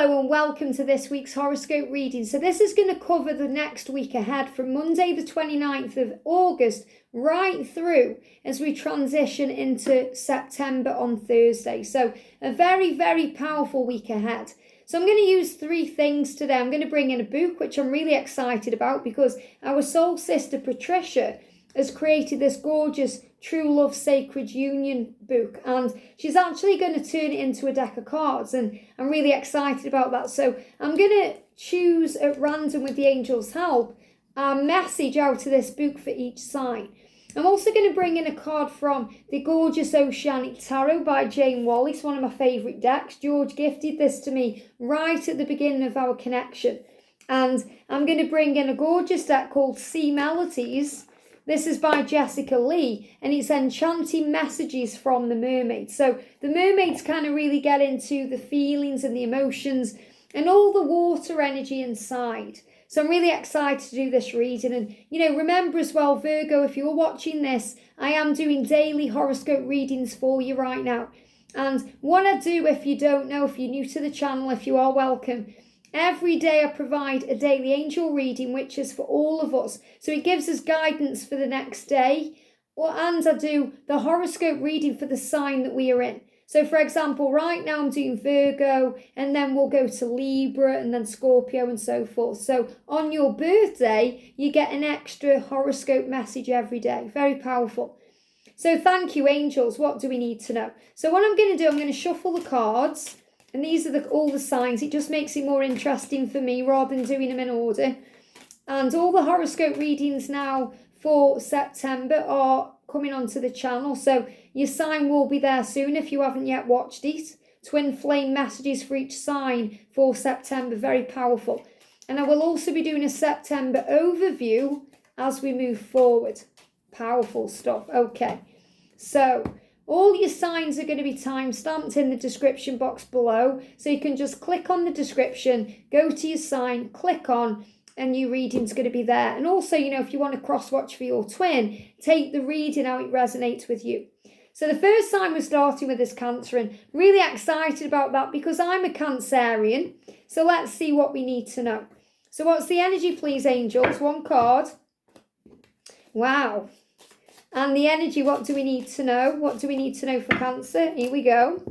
Hello and welcome to this week's horoscope reading. So this is going to cover the next week ahead from Monday the 29th of August right through as we transition into September on Thursday. So a very, very powerful week ahead. So I'm going to use three things today. I'm going to bring in a book, which I'm really excited about because our soul sister Patricia has created this gorgeous True Love Sacred Union book, and she's actually going to turn it into a deck of cards, and I'm really excited about that. So I'm going to choose at random with the angels' help a message out of this book for each sign. I'm also going to bring in a card from the gorgeous Oceanic Tarot by Jayne, Wallace, one of my favourite decks. George gifted this to me right at the beginning of our connection, and I'm going to bring in a gorgeous deck called Melodies. This is by Jessica Lee, and it's Enchanting Messages from the Mermaids. So the Mermaids kind of really get into the feelings and the emotions and all the water energy inside. So I'm really excited to do this reading. And, remember as well, Virgo, if you're watching this, I am doing daily horoscope readings for you right now. And what I do, if you don't know, if you're new to the channel, if you are welcome, every day I provide a daily angel reading, which is for all of us. So it gives us guidance for the next day. And I do the horoscope reading for the sign that we are in. So for example, right now I'm doing Virgo, and then we'll go to Libra and then Scorpio and so forth. So on your birthday, you get an extra horoscope message every day. Very powerful. So thank you, angels. What do we need to know? So what I'm going to do, I'm going to shuffle the cards. And these are all the signs. It just makes it more interesting for me rather than doing them in order. And all the horoscope readings now for September are coming onto the channel. So your sign will be there soon if you haven't yet watched it. Twin flame messages for each sign for September. Very powerful. And I will also be doing a September overview as we move forward. Powerful stuff. Okay. So all your signs are going to be time-stamped in the description box below. So you can just click on the description, go to your sign, click on, and your reading's going to be there. And also, if you want to cross-watch for your twin, take the reading how it resonates with you. So the first sign we're starting with is Cancer, and really excited about that because I'm a Cancerian. So let's see what we need to know. So what's the energy, please, angels? One card. Wow. And the energy, what do we need to know? What do we need to know for Cancer? Here we go.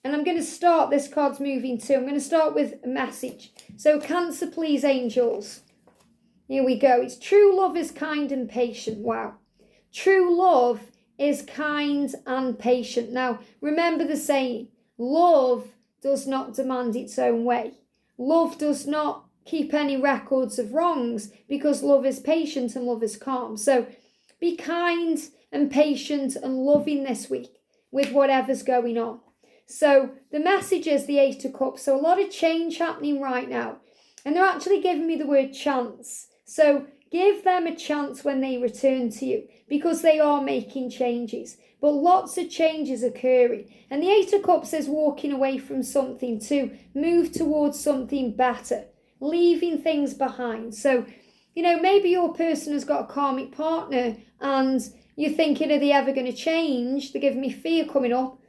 And I'm going to start, this card's moving too. I'm going to start with a message. So Cancer, please, angels. Here we go. It's true love is kind and patient. Wow. True love is kind and patient. Now, remember the saying, love does not demand its own way. Love does not keep any records of wrongs because love is patient and love is calm. So be kind and patient and loving this week with whatever's going on. So the message is the Eight of Cups. So a lot of change happening right now. And they're actually giving me the word chance. So give them a chance when they return to you because they are making changes. But lots of changes occurring. And the Eight of Cups is walking away from something to move towards something better. Leaving things behind. So maybe your person has got a karmic partner and you're thinking, are they ever going to change? They're giving me fear coming up.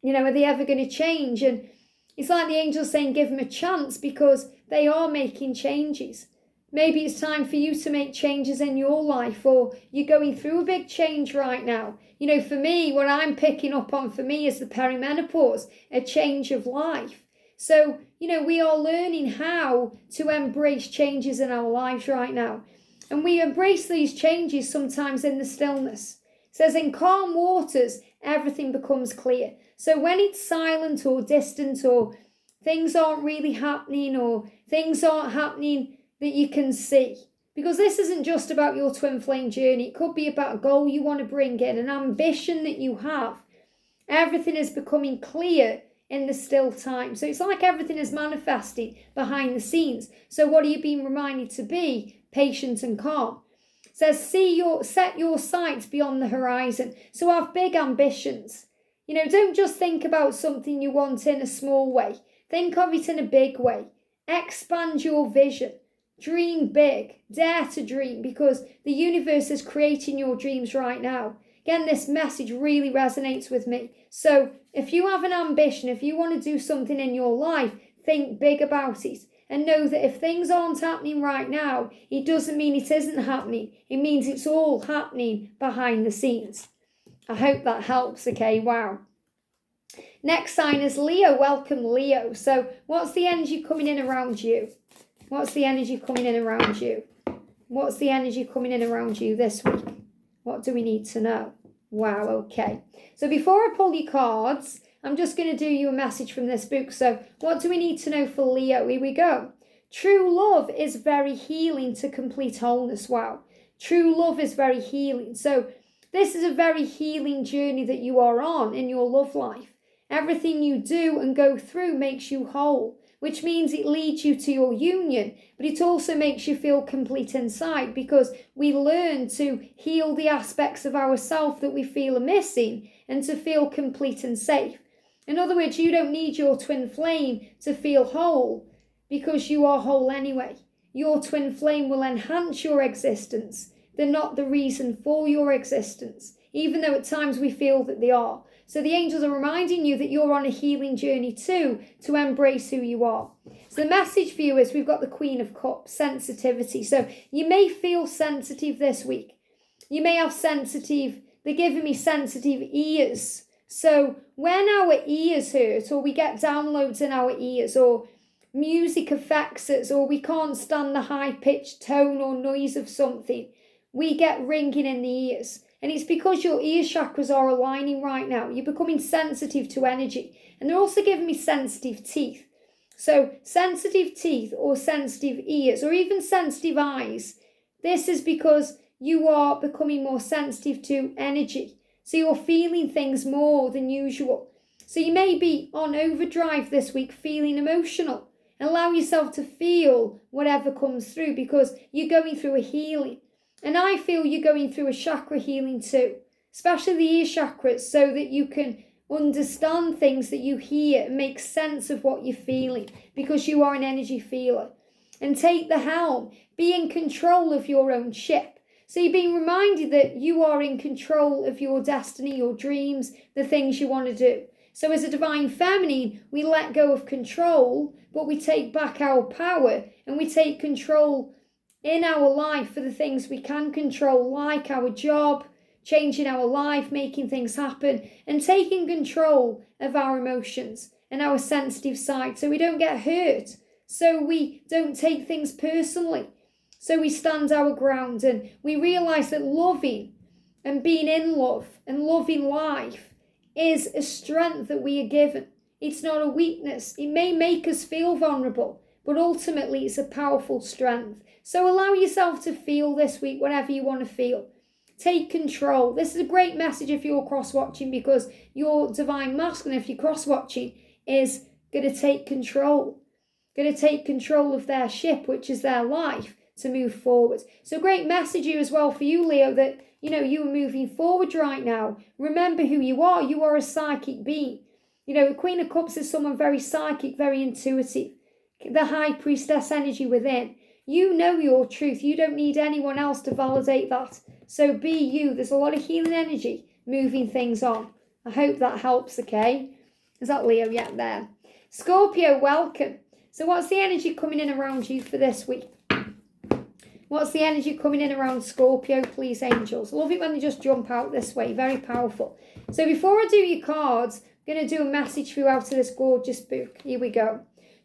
Are they ever going to change? And it's like the angels saying, give them a chance because they are making changes. Maybe it's time for you to make changes in your life, or you're going through a big change right now. For me, what I'm picking up on for me is the perimenopause, a change of life. So, we are learning how to embrace changes in our lives right now. And we embrace these changes sometimes in the stillness. It says in calm waters, everything becomes clear. So when it's silent or distant or things aren't really happening or things aren't happening that you can see. Because this isn't just about your twin flame journey. It could be about a goal you want to bring in, an ambition that you have. Everything is becoming clear in the still time. So it's like everything is manifesting behind the scenes. So what are you being reminded to be? Patient and calm. It says, set your sights beyond the horizon. So have big ambitions. Don't just think about something you want in a small way. Think of it in a big way. Expand your vision. Dream big. Dare to dream because the universe is creating your dreams right now. Again, this message really resonates with me. So if you have an ambition, if you want to do something in your life, think big about it. And know that if things aren't happening right now, it doesn't mean it isn't happening. It means it's all happening behind the scenes. I hope that helps, okay? Wow. Next sign is Leo. Welcome, Leo. So what's the energy coming in around you? What's the energy coming in around you? What's the energy coming in around you this week? What do we need to know? Wow, okay. So before I pull your cards, I'm just going to do you a message from this book. So what do we need to know for Leo? Here we go. True love is very healing to complete wholeness. Wow. True love is very healing. So this is a very healing journey that you are on in your love life. Everything you do and go through makes you whole, which means it leads you to your union, but it also makes you feel complete inside, because we learn to heal the aspects of ourselves that we feel are missing and to feel complete and safe. In other words, you don't need your twin flame to feel whole, because you are whole anyway. Your twin flame will enhance your existence. They're not the reason for your existence, even though at times we feel that they are. So the angels are reminding you that you're on a healing journey too, to embrace who you are. So the message for you is we've got the Queen of Cups, sensitivity. So you may feel sensitive this week. You may have they're giving me sensitive ears. So when our ears hurt, or we get downloads in our ears, or music affects us, or we can't stand the high-pitched tone or noise of something, we get ringing in the ears. And it's because your ear chakras are aligning right now. You're becoming sensitive to energy. And they're also giving me sensitive teeth. So sensitive teeth or sensitive ears or even sensitive eyes. This is because you are becoming more sensitive to energy. So you're feeling things more than usual. So you may be on overdrive this week, feeling emotional. Allow yourself to feel whatever comes through, because you're going through a healing. And I feel you're going through a chakra healing too, especially the ear chakras, so that you can understand things that you hear and make sense of what you're feeling, because you are an energy feeler. And take the helm, be in control of your own ship. So you're being reminded that you are in control of your destiny, your dreams, the things you want to do. So as a divine feminine, we let go of control, but we take back our power and we take control in our life for the things we can control, like our job, changing our life, making things happen, and taking control of our emotions and our sensitive side so we don't get hurt, so we don't take things personally, so we stand our ground and we realise that loving and being in love and loving life is a strength that we are given. It's not a weakness. It may make us feel vulnerable, but ultimately it's a powerful strength. So allow yourself to feel this week whatever you want to feel. Take control. This is a great message if you're cross-watching, because your divine masculine, if you're cross-watching, is going to take control. Going to take control of their ship, which is their life, to move forward. So great message here as well for you, Leo, that, you are moving forward right now. Remember who you are. You are a psychic being. The Queen of Cups is someone very psychic, very intuitive. The High Priestess energy within. You know your truth. You don't need anyone else to validate that. So be you. There's a lot of healing energy moving things on. I hope that helps, okay? Is that Leo yet there? Scorpio, welcome. So what's the energy coming in around you for this week? What's the energy coming in around Scorpio, please, angels? Love it when they just jump out this way. Very powerful. So before I do your cards, I'm going to do a message for you out of this gorgeous book. Here we go.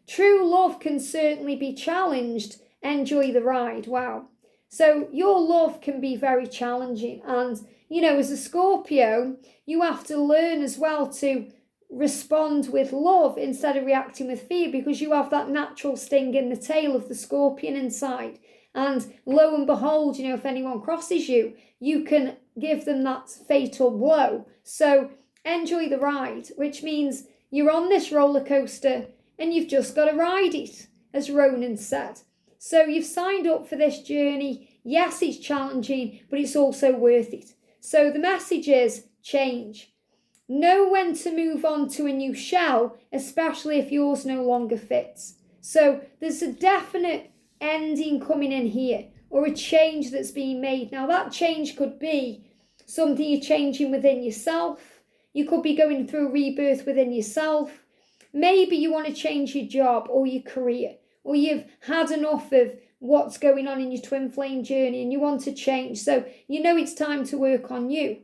True love can certainly be challenged. Enjoy the ride. Wow. So your love can be very challenging. And, as a Scorpio, you have to learn as well to respond with love instead of reacting with fear, because you have that natural sting in the tail of the scorpion inside. And lo and behold, if anyone crosses you, you can give them that fatal blow. So enjoy the ride, which means you're on this roller coaster and you've just got to ride it, as Ronan said. So you've signed up for this journey. Yes, it's challenging, but it's also worth it. So the message is change. Know when to move on to a new shell, especially if yours no longer fits. So there's a definite ending coming in here, or a change that's being made. Now that change could be something you're changing within yourself. You could be going through a rebirth within yourself. maybe you want to change your job or your career, or you've had enough of what's going on in your twin flame journey and you want to change. So you know it's time to work on you.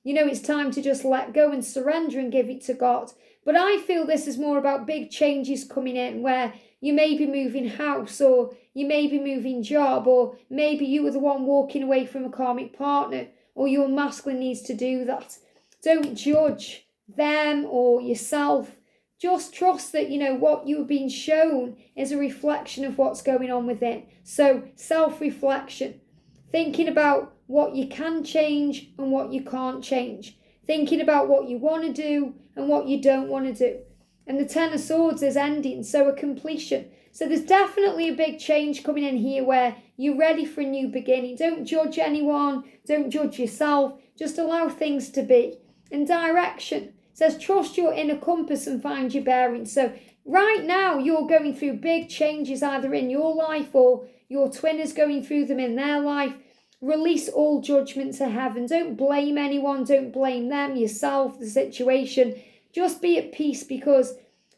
You know it's time to just let go and surrender and give it to God. But I feel this is more about big changes coming in, where you may be moving house, or you may be moving job, or maybe you were the one walking away from a karmic partner, or your masculine needs to do that. Don't judge them or yourself. Just trust that, you know, what you're being shown is a reflection of what's going on within. So self-reflection, thinking about what you can change and what you can't change, thinking about what you want to do and what you don't want to do. And the Ten of Swords is ending, so a completion. So there's definitely a big change coming in here where you're ready for a new beginning. Don't judge anyone, don't judge yourself, just allow things to be. And direction says trust your inner compass and find your bearings. So right now you're going through big changes either in your life or your twin is going through them in their life. Release all judgment to heaven. Don't blame anyone. Don't blame them, yourself, the situation. Just be at peace, because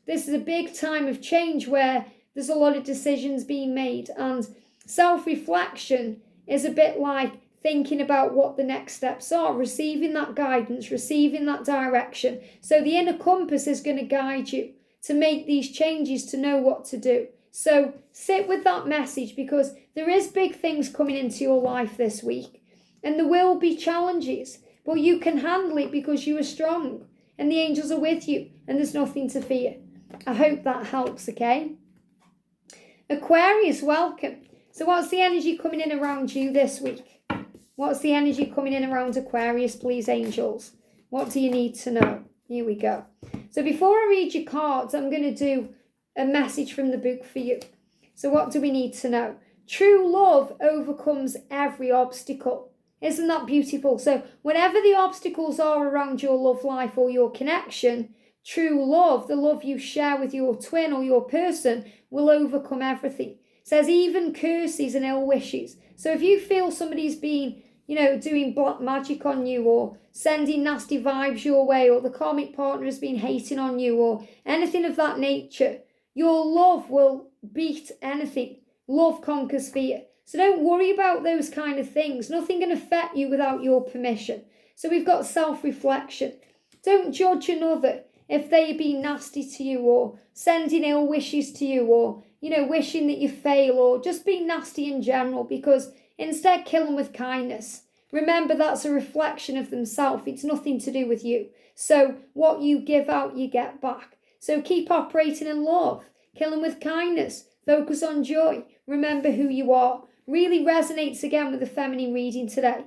this is a big time of change where there's a lot of decisions being made. And self-reflection is a bit like thinking about what the next steps are, receiving that guidance, receiving that direction. So the inner compass is going to guide you to make these changes, to know what to do. So sit with that message, because there is big things coming into your life this week, and there will be challenges, but you can handle it because you are strong and the angels are with you and there's nothing to fear. I hope that helps, okay? Aquarius, welcome. So what's the energy coming in around you this week? What's the energy coming in around Aquarius, please, angels? What do you need to know? Here we go. So before I read your cards, I'm going to do a message from the book for you. So what do we need to know? True love overcomes every obstacle. Isn't that beautiful? So whatever the obstacles are around your love life or your connection, true love, the love you share with your twin or your person, will overcome everything. It says even curses and ill wishes. So if you feel somebody's been, doing black magic on you, or sending nasty vibes your way, or the karmic partner has been hating on you, or anything of that nature, your love will beat anything. Love conquers fear. So don't worry about those kind of things. Nothing can affect you without your permission. So we've got self-reflection. Don't judge another if they be nasty to you, or sending ill wishes to you, or, wishing that you fail, or just being nasty in general, because instead kill them with kindness. Remember, that's a reflection of themselves. It's nothing to do with you. So what you give out, you get back. So keep operating in love. Kill them with kindness. Focus on joy. Remember who you are. Really resonates again with the feminine reading today.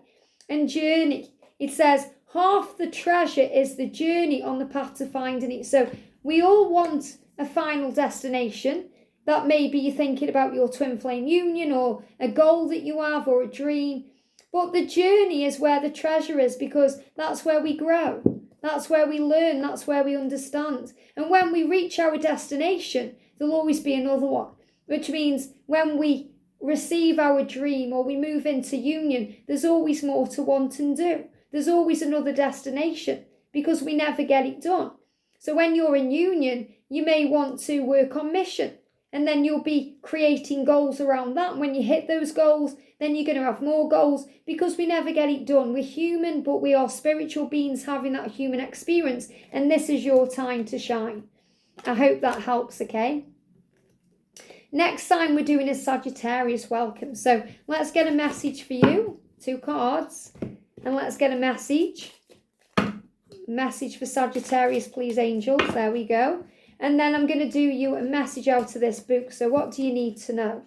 And journey. It says, half the treasure is the journey on the path to finding it. So we all want a final destination. That maybe you're thinking about your twin flame union, or a goal that you have, or a dream. But the journey is where the treasure is, because that's where we grow. That's where we learn. That's where we understand. And when we reach our destination, there'll always be another one. Which means when we receive our dream or we move into union, there's always more to want and do. There's always another destination, because we never get it done. So when you're in union, you may want to work on mission, and then you'll be creating goals around that. When you hit those goals, then you're going to have more goals, because we never get it done. We're human, but we are spiritual beings having that human experience, and this is your time to shine. I hope that helps, okay? Next sign we're doing is Sagittarius, welcome. So let's get a message for you. 2 cards. And let's get a message. Message for Sagittarius, please, angels. There we go. And then I'm going to do you a message out of this book. So what do you need to know?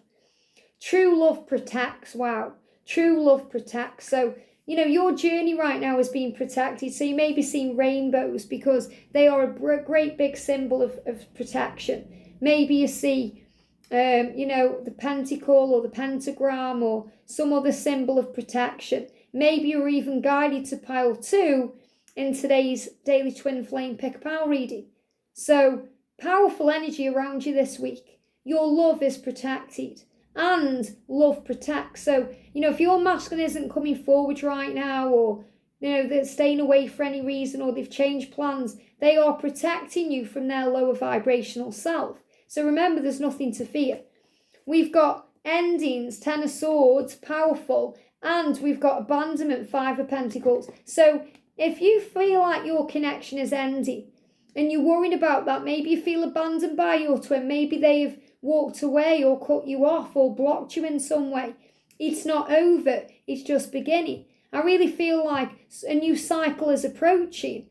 True love protects. Wow. True love protects. So, your journey right now is being protected. So you may be seeing rainbows, because they are a great big symbol of protection. Maybe you see the pentacle or the pentagram or some other symbol of protection. Maybe you're even guided to pile 2 in today's daily twin flame pick-a-pile reading. So powerful energy around you this week. Your love is protected, and love protects. So, if your masculine isn't coming forward right now, or they're staying away for any reason or they've changed plans, they are protecting you from their lower vibrational self. So remember, there's nothing to fear. We've got endings, Ten of Swords, powerful, and we've got abandonment, Five of Pentacles. So if you feel like your connection is ending and you're worried about that, maybe you feel abandoned by your twin, maybe they've walked away or cut you off or blocked you in some way. It's not over, it's just beginning. I really feel like a new cycle is approaching,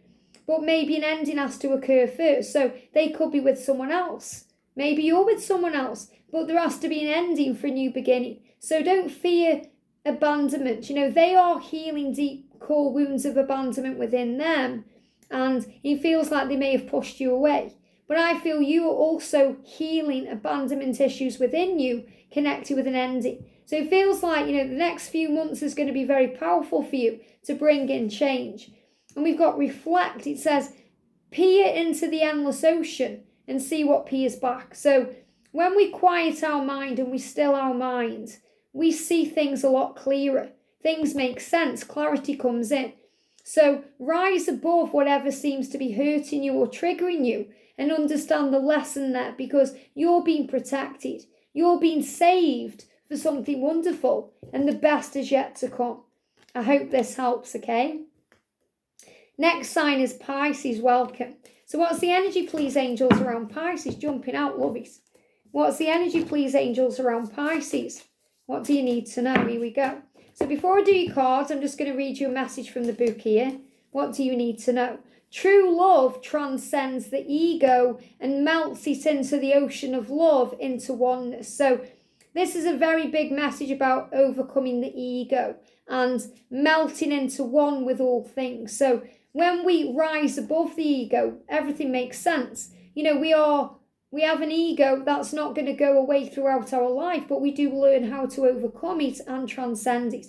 but maybe an ending has to occur first. So they could be with someone else. Maybe you're with someone else, but there has to be an ending for a new beginning. So don't fear abandonment. They are healing deep core wounds of abandonment within them, and it feels like they may have pushed you away. But I feel you are also healing abandonment issues within you, connected with an ending. So it feels like, the next few months is going to be very powerful for you to bring in change. And we've got reflect. It says, peer into the endless ocean and see what peers back. So when we quiet our mind and we still our mind, we see things a lot clearer. Things make sense. Clarity comes in. So rise above whatever seems to be hurting you or triggering you and understand the lesson there, because you're being protected. You're being saved for something wonderful, and the best is yet to come. I hope this helps, okay? Next sign is Pisces. Welcome. So what's the energy, please, angels, around Pisces? Jumping out, lovies. What's the energy, please, angels, around Pisces? What do you need to know? Here we go. So before I do your cards, I'm just going to read you a message from the book here. What do you need to know? True love transcends the ego and melts it into the ocean of love, into oneness. So this is a very big message about overcoming the ego and melting into one with all things. So when we rise above the ego, everything makes sense. We have an ego that's not going to go away throughout our life, but we do learn how to overcome it and transcend it.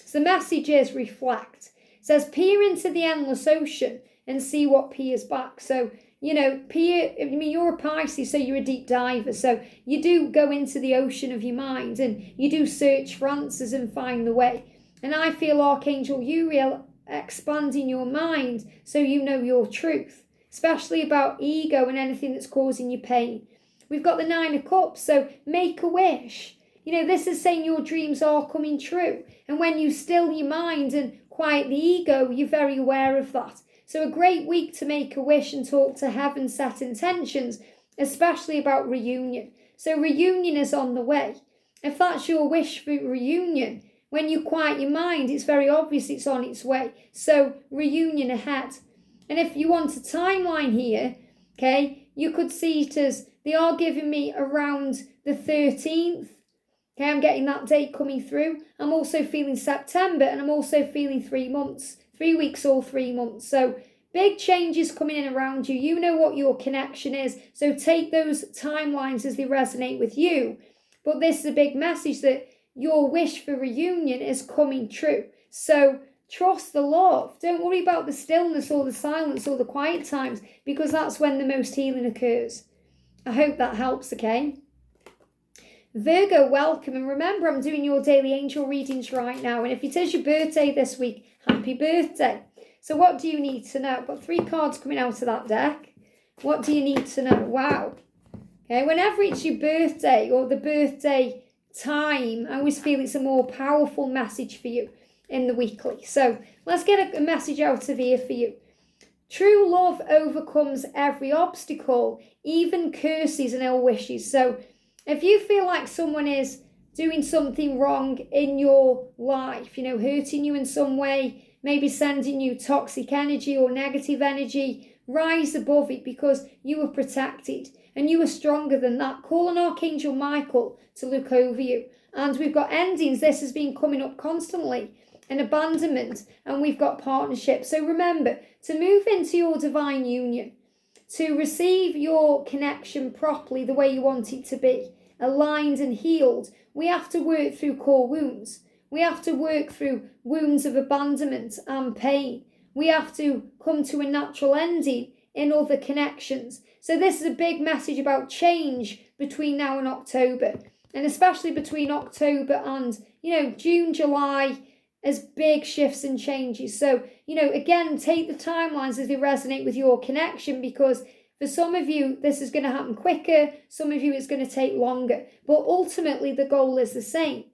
So the message is reflect. It says, peer into the endless ocean and see what peers back. So, you're a Pisces, so you're a deep diver. So you do go into the ocean of your mind and you do search for answers and find the way. And I feel Archangel Uriel expanding your mind so you know your truth, especially about ego and anything that's causing you pain. We've got the Nine of Cups, so make a wish. This is saying your dreams are coming true. And when you still your mind and quiet the ego, you're very aware of that. So a great week to make a wish and talk to heaven, set intentions, especially about reunion. So reunion is on the way. If that's your wish for reunion, when you quiet your mind, it's very obvious it's on its way. So reunion ahead. And if you want a timeline here, okay, you could see it as they are giving me around the 13th. Okay, I'm getting that date coming through. I'm also feeling September, and I'm also feeling 3 months, 3 weeks or 3 months. So big changes coming in around you. You know what your connection is. So take those timelines as they resonate with you. But this is a big message that your wish for reunion is coming true. So trust the love. Don't worry about the stillness or the silence or the quiet times, because that's when the most healing occurs. I hope that helps, okay? Virgo, welcome. And remember, I'm doing your daily angel readings right now. And if it is your birthday this week, happy birthday. So what do you need to know? I've got 3 cards coming out of that deck. What do you need to know? Wow. Okay, whenever it's your birthday or the birthday time, I always feel it's a more powerful message for you in the weekly. So let's get a message out of here for you. True love overcomes every obstacle, even curses and ill wishes. So if you feel like someone is doing something wrong in your life, hurting you in some way, maybe sending you toxic energy or negative energy, rise above it, because you are protected and you are stronger than that. Call on Archangel Michael to look over you. And we've got endings. This has been coming up constantly. And abandonment, and we've got partnership. So remember to move into your divine union, to receive your connection properly the way you want it to be, aligned and healed. We have to work through core wounds. We have to work through wounds of abandonment and pain. We have to come to a natural ending in other connections. So this is a big message about change between now and October, and especially between October and, June, July, as big shifts and changes. So, again, take the timelines as they resonate with your connection, because for some of you, this is going to happen quicker. Some of you, it's going to take longer. But ultimately, the goal is the same: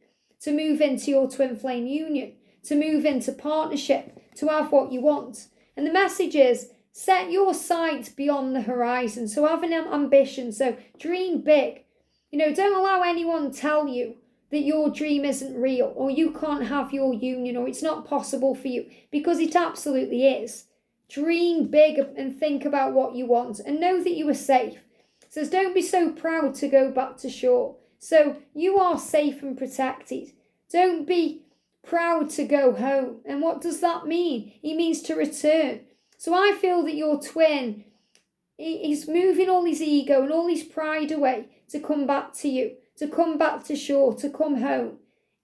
to move into your twin flame union, to move into partnership, to have what you want. And the message is, set your sights beyond the horizon. So have an ambition. So dream big. Don't allow anyone tell you that your dream isn't real, or you can't have your union, or it's not possible for you, because it absolutely is. Dream big and think about what you want, and know that you are safe. So don't be so proud to go back to shore. So you are safe and protected. Don't be proud to go home. And what does that mean? It means to return. So I feel that your twin is moving all his ego and all his pride away to come back to you, to come back to shore, to come home.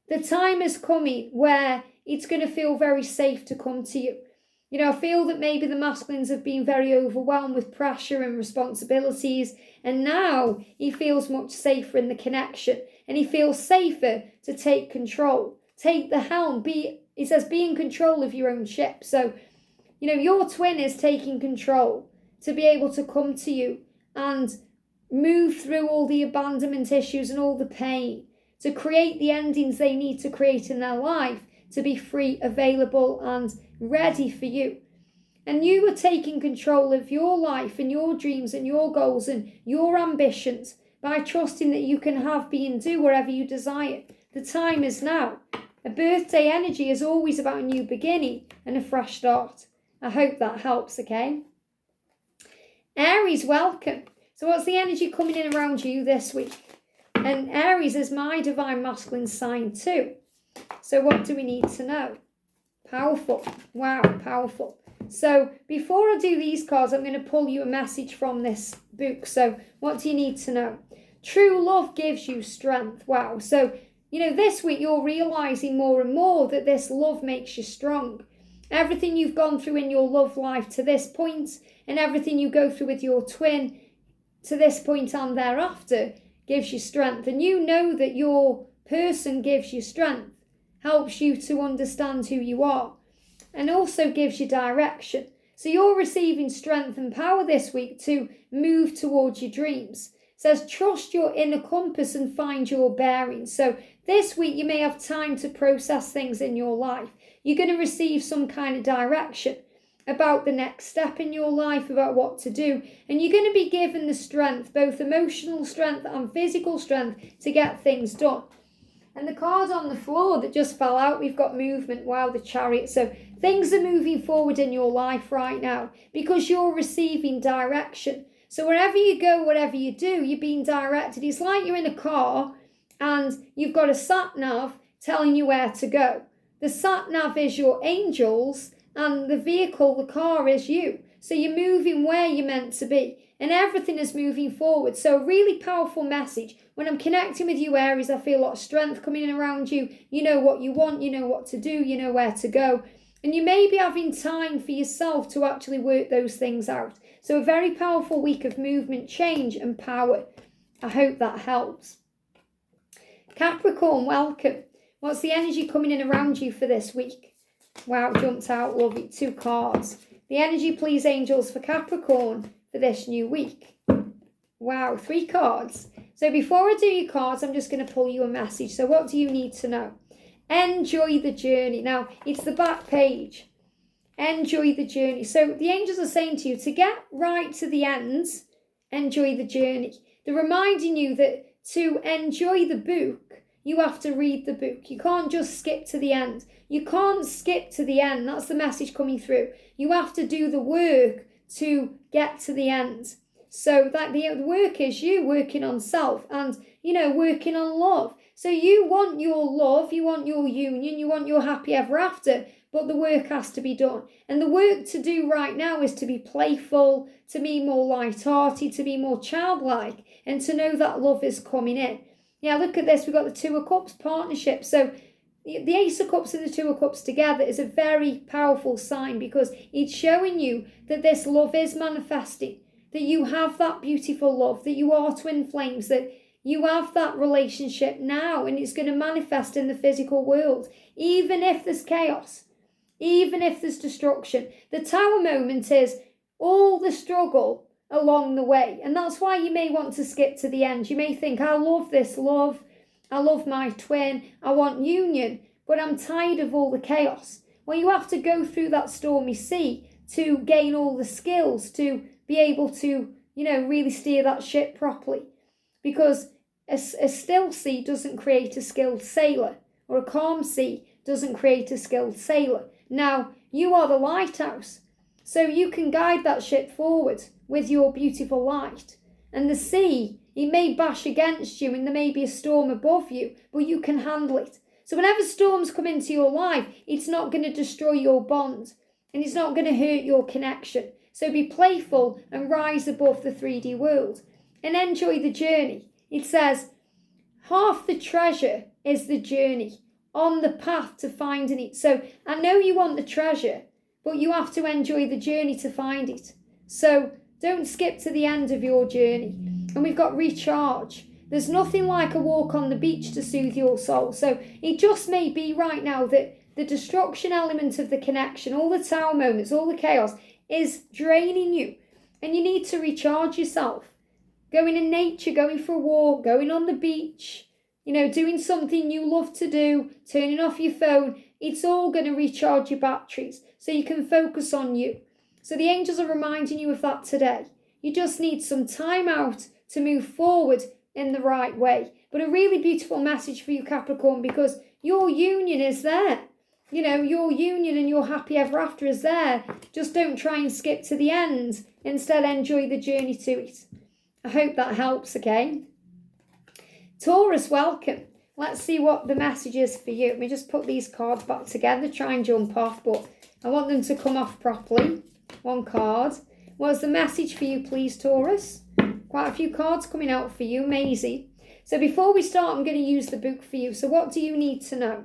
The time is coming where it's going to feel very safe to come to you. I feel that maybe the masculines have been very overwhelmed with pressure and responsibilities, and now he feels much safer in the connection, and he feels safer to take control, take the helm, it says be in control of your own ship. So, your twin is taking control to be able to come to you and move through all the abandonment issues and all the pain, to create the endings they need to create in their life, to be free, available, and ready for you. And you are taking control of your life and your dreams and your goals and your ambitions by trusting that you can have, be, and do wherever you desire. The time is now. A birthday energy is always about a new beginning and a fresh start. I hope that helps, okay? Aries, welcome. So what's the energy coming in around you this week? And Aries is my divine masculine sign too. So what do we need to know? Powerful. Wow, powerful. So before I do these cards, I'm going to pull you a message from this book. So what do you need to know? True love gives you strength. Wow. So, this week you're realizing more and more that this love makes you strong. Everything you've gone through in your love life to this point, and everything you go through with your twin to this point and thereafter, gives you strength. And you know that your person gives you strength, helps you to understand who you are, and also gives you direction. So you're receiving strength and power this week to move towards your dreams. It says trust your inner compass and find your bearings. So this week you may have time to process things in your life. You're going to receive some kind of direction about the next step in your life, about what to do. And you're going to be given the strength, both emotional strength and physical strength, to get things done. And the card on the floor that just fell out, we've got movement. Wow, the Chariot. So things are moving forward in your life right now because you're receiving direction. So wherever you go, whatever you do, you're being directed. It's like you're in a car and you've got a sat-nav telling you where to go. The sat-nav is your angels, and the vehicle, the car, is you. So you're moving where you're meant to be, and everything is moving forward. So a really powerful message. When I'm connecting with you, Aries, I feel a lot of strength coming in around you. You know what you want, you know what to do, you know where to go. And you may be having time for yourself to actually work those things out. So a very powerful week of movement, change, and power. I hope that helps. Capricorn, welcome. What's the energy coming in around you for this week? Wow, jumped out, love it. 2 cards. The energy, please, angels, for Capricorn for this new week. Wow, 3 cards. So before I do your cards, I'm just going to pull you a message. So what do you need to know? Enjoy the journey. Now, it's the back page. Enjoy the journey. So the angels are saying to you to get right to the end, enjoy the journey. They're reminding you that to enjoy the book, you have to read the book. You can't just skip to the end. You can't skip to the end. That's the message coming through. You have to do the work to get to the end. So that the work is you working on self and, working on love. So you want your love, you want your union, you want your happy ever after, but the work has to be done. And the work to do right now is to be playful, to be more light-hearted, to be more childlike, and to know that love is coming in. Yeah, look at this. We've got the 2 of Cups partnership. So the Ace of Cups and the 2 of Cups together is a very powerful sign because it's showing you that this love is manifesting, that you have that beautiful love, that you are twin flames, that, You have that relationship now, and it's going to manifest in the physical world. Even if there's chaos, even if there's destruction. The Tower moment is all the struggle along the way. And that's why you may want to skip to the end. You may think, I love this love. I love my twin. I want union, but I'm tired of all the chaos. Well, you have to go through that stormy sea to gain all the skills to be able to, really steer that ship properly. Because a still sea doesn't create a skilled sailor, or a calm sea doesn't create a skilled sailor. Now, you are the lighthouse, so you can guide that ship forward with your beautiful light. And the sea, it may bash against you and there may be a storm above you, but you can handle it. So whenever storms come into your life, it's not going to destroy your bond and it's not going to hurt your connection. So be playful and rise above the 3D world and enjoy the journey. It says, half the treasure is the journey on the path to finding it. So I know you want the treasure, but you have to enjoy the journey to find it. So don't skip to the end of your journey. And we've got recharge. There's nothing like a walk on the beach to soothe your soul. So it just may be right now that the destruction element of the connection, all the Tower moments, all the chaos is draining you. And you need to recharge yourself. Going in nature, going for a walk, going on the beach, doing something you love to do, turning off your phone. It's all going to recharge your batteries so you can focus on you. So the angels are reminding you of that today. You just need some time out to move forward in the right way. But a really beautiful message for you, Capricorn, because your union is there. Your union and your happy ever after is there. Just don't try and skip to the end. Instead, enjoy the journey to it. I hope that helps, okay? Taurus, welcome. Let's see what the message is for you. Let me just put these cards back together, try and jump off, but I want them to come off properly. One card. What's the message for you, please, Taurus? Quite a few cards coming out for you. Amazing. So before we start, I'm going to use the book for you. So what do you need to know?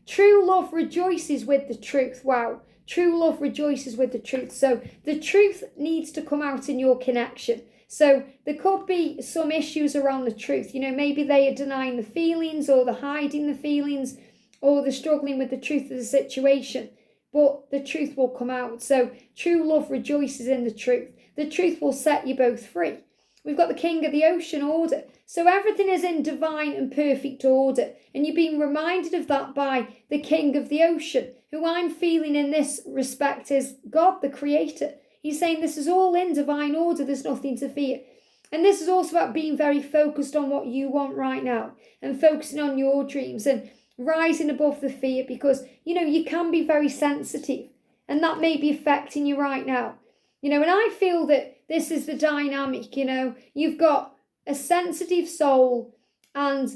True love rejoices with the truth. Wow. True love rejoices with the truth. So the truth needs to come out in your connection. So there could be some issues around the truth. Maybe they are denying the feelings or they're hiding the feelings or they're struggling with the truth of the situation. But the truth will come out. So true love rejoices in the truth. The truth will set you both free. We've got the King of the Ocean order. So everything is in divine and perfect order. And you're being reminded of that by the King of the Ocean, who I'm feeling in this respect is God, the Creator. He's saying this is all in divine order. There's nothing to fear. And this is also about being very focused on what you want right now and focusing on your dreams and rising above the fear because, you can be very sensitive and that may be affecting you right now. And I feel that this is the dynamic, you've got a sensitive soul and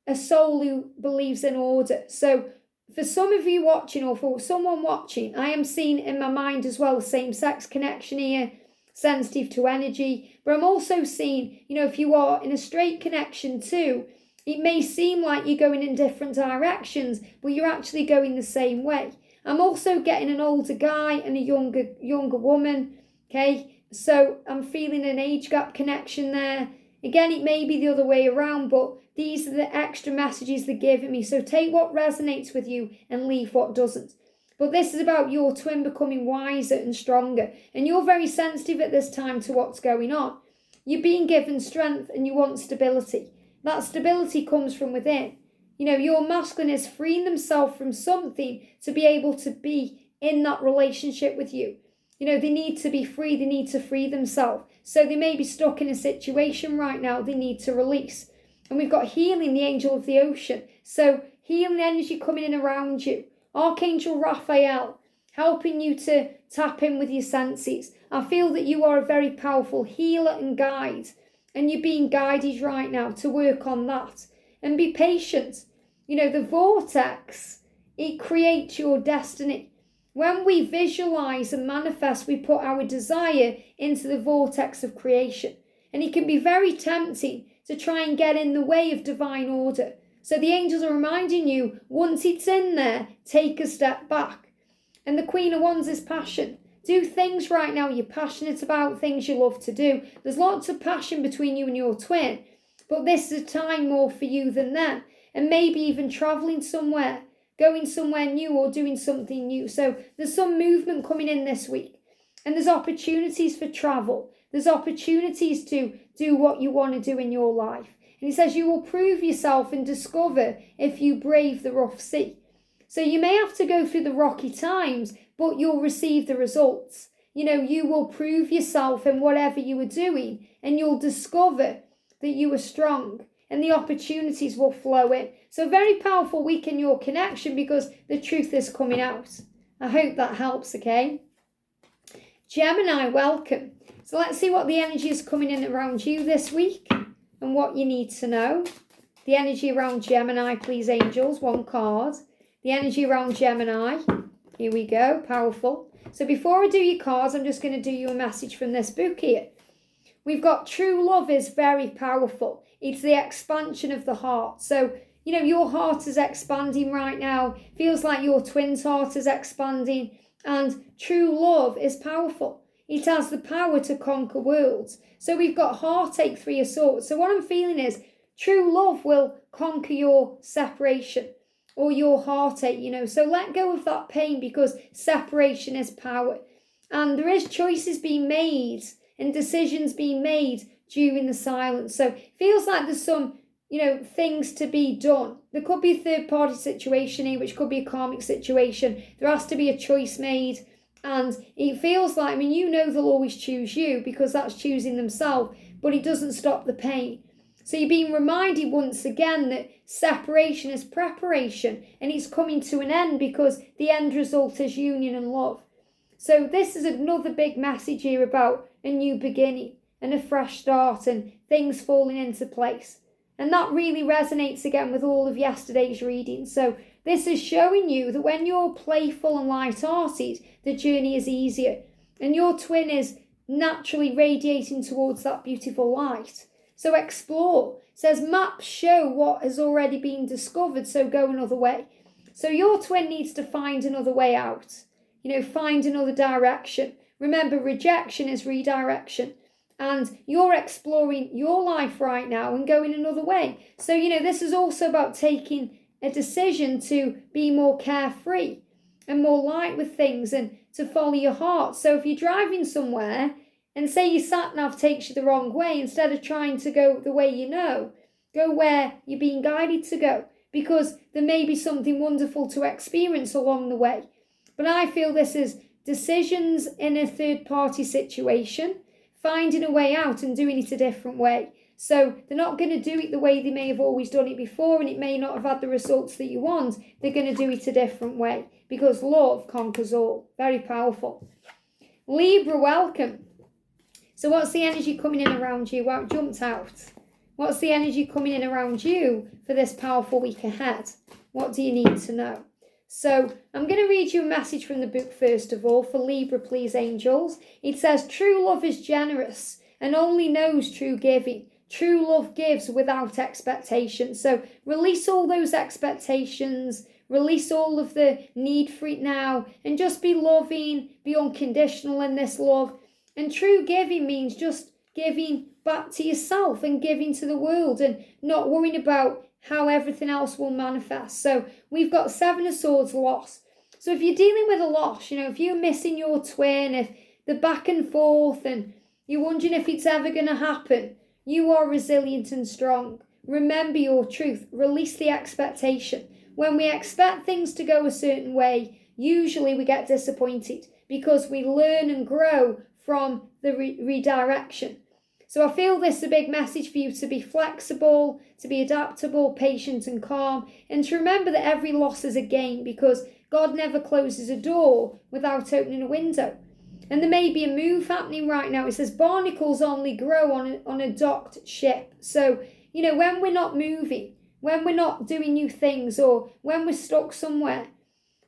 a soul who believes in order. So for some of you watching or for someone watching, I am seeing in my mind as well a same-sex connection here, sensitive to energy. But I'm also seeing, if you are in a straight connection too, it may seem like you're going in different directions, but you're actually going the same way. I'm also getting an older guy and a younger woman, okay? So I'm feeling an age gap connection there. Again, it may be the other way around, but these are the extra messages they're giving me. So take what resonates with you and leave what doesn't. But this is about your twin becoming wiser and stronger. And you're very sensitive at this time to what's going on. You're being given strength and you want stability. That stability comes from within. Your masculine is freeing themselves from something to be able to be in that relationship with you. They need to be free. They need to free themselves. So they may be stuck in a situation right now they need to release. And we've got healing, the angel of the ocean. So healing energy coming in around you. Archangel Raphael, helping you to tap in with your senses. I feel that you are a very powerful healer and guide. And you're being guided right now to work on that. And be patient. The vortex, it creates your destiny. When we visualize and manifest, we put our desire into the vortex of creation. And it can be very tempting to try and get in the way of divine order. So the angels are reminding you, once it's in there, take a step back. And the Queen of Wands is passion. Do things right now you're passionate about, things you love to do. There's lots of passion between you and your twin. But this is a time more for you than them. And maybe even traveling somewhere, going somewhere new or doing something new. So there's some movement coming in this week. And there's opportunities for travel. There's opportunities to do what you want to do in your life. And he says you will prove yourself and discover if you brave the rough sea. So you may have to go through the rocky times, but you'll receive the results. You will prove yourself in whatever you are doing, and you'll discover that you are strong, and the opportunities will flow in. So very powerful week in your connection because the truth is coming out. I hope that helps, okay? Gemini, welcome. So let's see what the energy is coming in around you this week and what you need to know. The energy around Gemini, please, angels, one card. The energy around Gemini. Here we go, powerful. So before I do your cards, I'm just going to do you a message from this book here. We've got true love is very powerful. It's the expansion of the heart. So, your heart is expanding right now. Feels like your twin's heart is expanding. And true love is powerful. It has the power to conquer worlds. So we've got heartache, 3 of swords. So what I'm feeling is true love will conquer your separation or your heartache, So let go of that pain because separation is power. And there is choices being made and decisions being made during the silence. So it feels like there's some, things to be done. There could be a third-party situation here, which could be a karmic situation. There has to be a choice made. And it feels like, they'll always choose you because that's choosing themselves, but it doesn't stop the pain. So you're being reminded once again that separation is preparation and it's coming to an end because the end result is union and love. So this is another big message here about a new beginning and a fresh start and things falling into place. And that really resonates again with all of yesterday's reading. So this is showing you that when you're playful and light-hearted, the journey is easier. And your twin is naturally radiating towards that beautiful light. So explore. It says maps show what has already been discovered, so go another way. So your twin needs to find another way out. Find another direction. Remember, rejection is redirection. And you're exploring your life right now and going another way. So, this is also about taking a decision to be more carefree and more light with things and to follow your heart. So if you're driving somewhere and say your sat-nav takes you the wrong way, instead of trying to go the way go where you're being guided to go, because there may be something wonderful to experience along the way. But I feel this is decisions in a third-party situation, finding a way out and doing it a different way. So they're not going to do it the way they may have always done it before, and it may not have had the results that you want. They're going to do it a different way because love conquers all. Very powerful. Libra, welcome. So what's the energy coming in around you? Wow, it jumped out. What's the energy coming in around you for this powerful week ahead? What do you need to know? So I'm going to read you a message from the book first of all for Libra, please, angels. It says, true love is generous and only knows true giving. True love gives without expectation. So release all those expectations, release all of the need for it now, and just be loving, be unconditional in this love. And true giving means just giving back to yourself and giving to the world and not worrying about how everything else will manifest. So we've got 7 of Swords, loss. So if you're dealing with a loss, if you're missing your twin, if the back and forth and you're wondering if it's ever going to happen, you are resilient and strong. Remember your truth. Release the expectation. When we expect things to go a certain way, usually we get disappointed because we learn and grow from the redirection. So I feel this is a big message for you to be flexible, to be adaptable, patient and calm, and to remember that every loss is a gain because God never closes a door without opening a window. And there may be a move happening right now. It says barnacles only grow on a docked ship. So, when we're not moving, when we're not doing new things, or when we're stuck somewhere,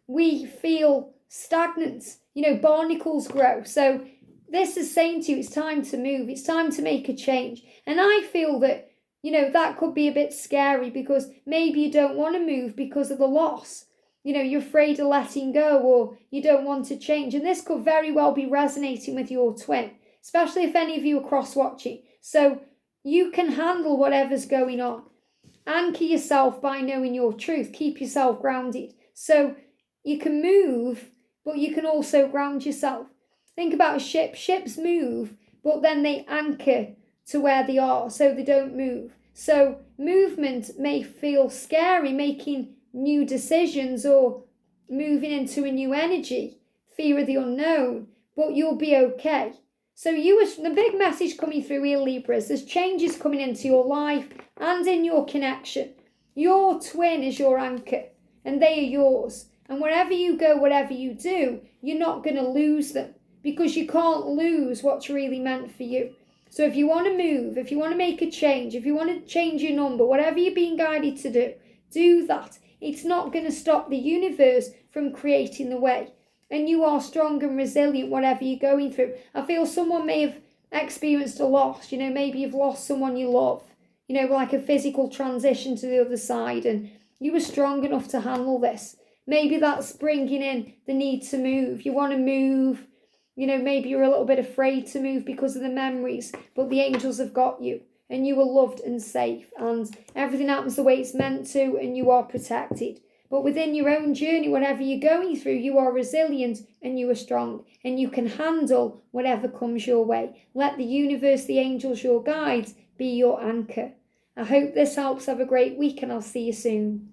we feel stagnant. Barnacles grow. So this is saying to you, it's time to move. It's time to make a change. And I feel that, that could be a bit scary because maybe you don't want to move because of the loss. You're afraid of letting go or you don't want to change. And this could very well be resonating with your twin, especially if any of you are cross-watching. So, You can handle whatever's going on. Anchor yourself by knowing your truth. Keep yourself grounded. So you can move, but you can also ground yourself. Think about a ship. Ships move, but then they anchor to where they are so they don't move. So movement may feel scary, making new decisions or moving into a new energy, fear of the unknown, but you'll be okay. So the big message coming through here, Libras, there's changes coming into your life and in your connection. Your twin is your anchor and they are yours. And wherever you go, whatever you do, you're not going to lose them because you can't lose what's really meant for you. So if you want to move, if you want to make a change, if you want to change your number, whatever you're being guided to do that. It's not going to stop the universe from creating the way. And you are strong and resilient, whatever you're going through. I feel someone may have experienced a loss. Maybe you've lost someone you love. Like a physical transition to the other side. And you were strong enough to handle this. Maybe that's bringing in the need to move. You want to move. Maybe you're a little bit afraid to move because of the memories, but the angels have got you and you are loved and safe and everything happens the way it's meant to and you are protected. But within your own journey, whatever you're going through, you are resilient and you are strong and you can handle whatever comes your way. Let the universe, the angels, your guides be your anchor. I hope this helps. Have a great week and I'll see you soon.